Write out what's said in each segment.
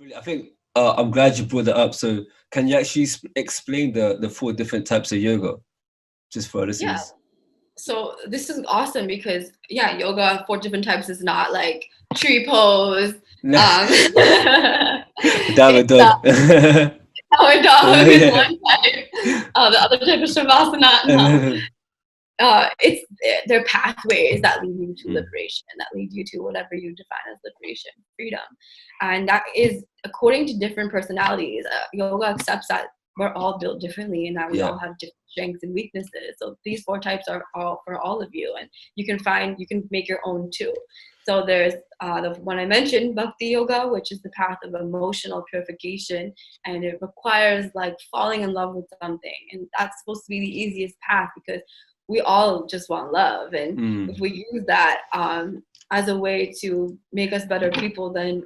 Brilliant. I think I'm glad you brought that up. So can you actually explain the four different types of yoga, just for our Yeah. listeners? So this is awesome because yoga, four different types is not like tree pose. Damn a It's dog. our dog is Yeah. one type. The other type is shavasana. No, it's they're pathways that lead you to Mm, liberation, that lead you to whatever you define as liberation, freedom, and that is according to different personalities. Yoga accepts that we're all built differently and that we yeah. all have different strengths and weaknesses. So these four types are all for all of you, and you can make your own too. So there's the one I mentioned, Bhakti Yoga, which is the path of emotional purification, and it requires like falling in love with something, and that's supposed to be the easiest path because we all just want love, and Mm, if we use that as a way to make us better people, then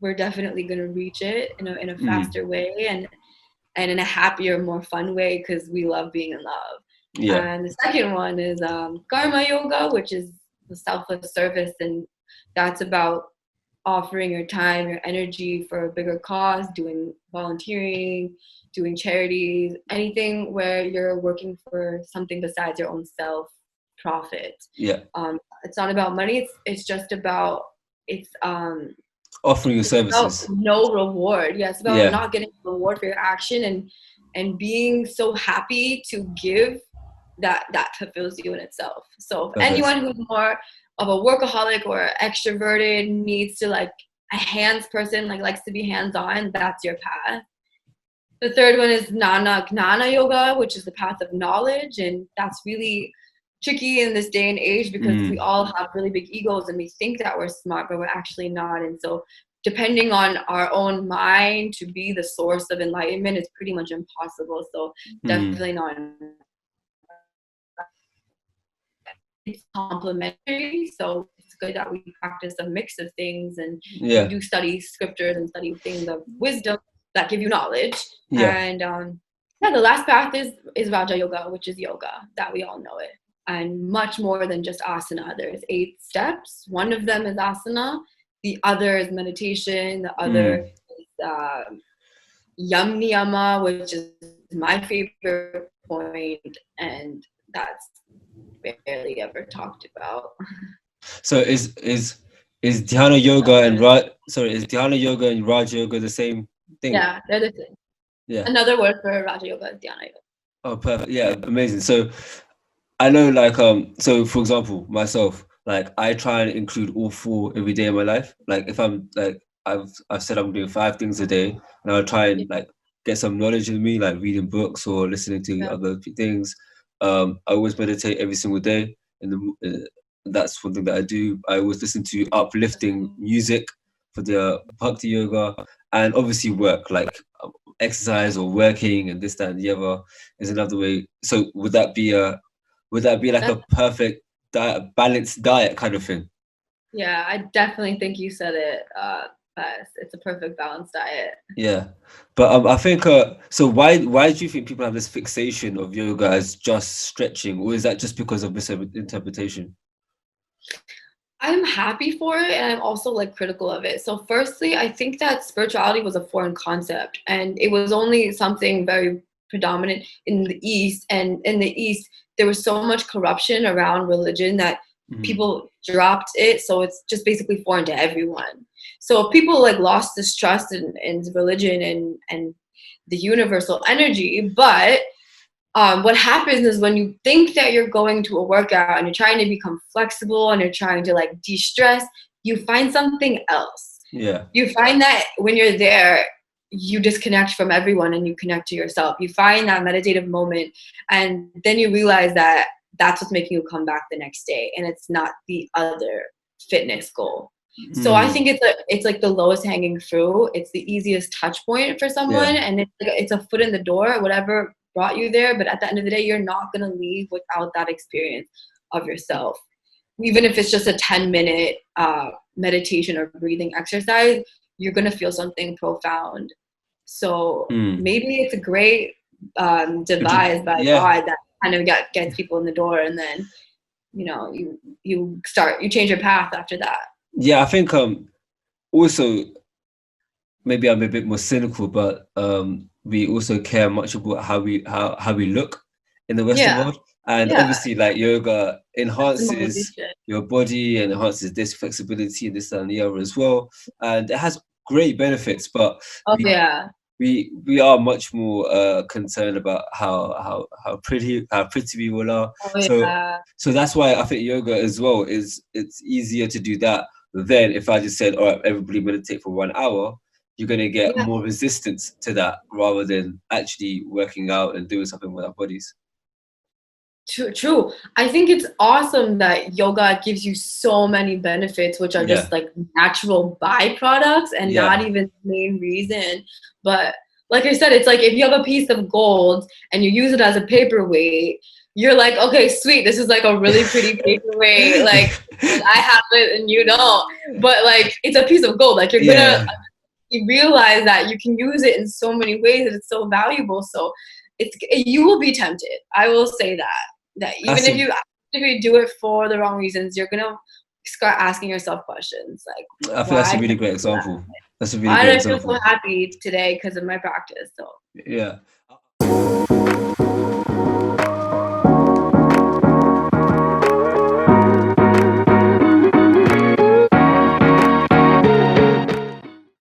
we're definitely going to reach it in a mm, faster way and in a happier, more fun way because we love being in love. yeah. And the second one is karma yoga, which is the selfless service, and that's about offering your time, your energy for a bigger cause, doing volunteering, doing charities, anything where you're working for something besides your own self profit. Yeah. It's not about money. It's just about it's Offering your it's about services. no reward. Yeah, it's about Yeah. not getting a reward for your action and being so happy to give that fulfills you in itself. So if Perfect. anyone who's more of a workaholic or extroverted needs to like a hands person, like likes to be hands on, that's your path. The third one is Gnana Yoga, which is the path of knowledge, and that's really tricky in this day and age because we Mm, all have really big egos and we think that we're smart, but we're actually not. And so, depending on our own mind to be the source of enlightenment is pretty much impossible. So, mm, definitely not. It's complementary, so it's good that we practice a mix of things and we yeah. do study scriptures and study things of wisdom that give you knowledge. Yeah. And yeah, the last path is Raja Yoga, which is yoga that we all know it, and much more than just asana. There's 8 steps. One of them is asana. The other is meditation. The other Mm. is yam niyama, which is my favorite point, and that's barely ever talked about. So is Dhyana yoga and is Dhyana yoga and Raj yoga the same thing? Yeah, they're the same. Yeah. Another word for Raja Yoga is Dhyana Yoga. Oh, perfect. Yeah, amazing. So I know, like, so for example, myself, like, I try and include all four every day in my life. Like, if I'm like, I've said I'm doing 5 things a day, and I'll try Yeah, and like get some knowledge in me, like reading books or listening to yeah, other things. I always meditate every single day, and that's one thing that I do. I always listen to uplifting music for the bhakti yoga, and obviously work, like exercise or working, and this, that, and the other is another way. So would that be like that's, a perfect balanced diet kind of thing? yeah. I definitely think you said it best. It's a perfect balanced diet. Yeah, but I think so. Why do you think people have this fixation of yoga as just stretching, or is that just because of misinterpretation? I'm happy for it, and I'm also like critical of it. So, firstly, I think that spirituality was a foreign concept, and it was only something very predominant in the East. And in the East, there was so much corruption around religion that Mm, people dropped it. So it's just basically foreign to everyone. So people like lost this trust in religion and the universal energy, but what happens is when you think that you're going to a workout and you're trying to become flexible and you're trying to like de-stress, you find something else. yeah. You find that when you're there, you disconnect from everyone and you connect to yourself. You find that meditative moment, and then you realize that that's what's making you come back the next day, and it's not the other fitness goal. So I Mm, think it's like the lowest hanging fruit. It's the easiest touch point for someone, yeah. and it's a foot in the door, whatever brought you there. But at the end of the day, you're not gonna leave without that experience of yourself. Even if it's just a 10-minute meditation or breathing exercise, you're gonna feel something profound. So Mm. maybe it's a great device by Yeah. God that kind of gets people in the door, and then you change your path after that. Yeah, I think also maybe I'm a bit more cynical, but we also care much about how we look in the Western Yeah, world. And yeah, obviously, like yoga that's the enhances motivation. your body and enhances this flexibility and this and the other as well. And it has great benefits, but Oh we yeah, we are much more concerned about how pretty we all are. oh So yeah, so that's why I think yoga as well is it's easier to do that than if I just said, all right, everybody meditate for 1 hour. You're gonna get yeah. more resistance to that rather than actually working out and doing something with our bodies. True, true. I think it's awesome that yoga gives you so many benefits, which are Yeah, just like natural byproducts and not yeah, even the main reason. But like I said, it's like if you have a piece of gold and you use it as a paperweight, you're like, okay, sweet, this is like a really pretty paperweight. Like, and I have it and you don't. But like, it's a piece of gold. Like, you're gonna yeah. you realize that you can use it in so many ways that it's so valuable. So you will be tempted. I will say that even That's if a you do it for the wrong reasons, you're gonna start asking yourself questions like, I think that's a why did really I great do that? example. That's a really Why great did I feel so example. happy today because of my practice? So Yeah.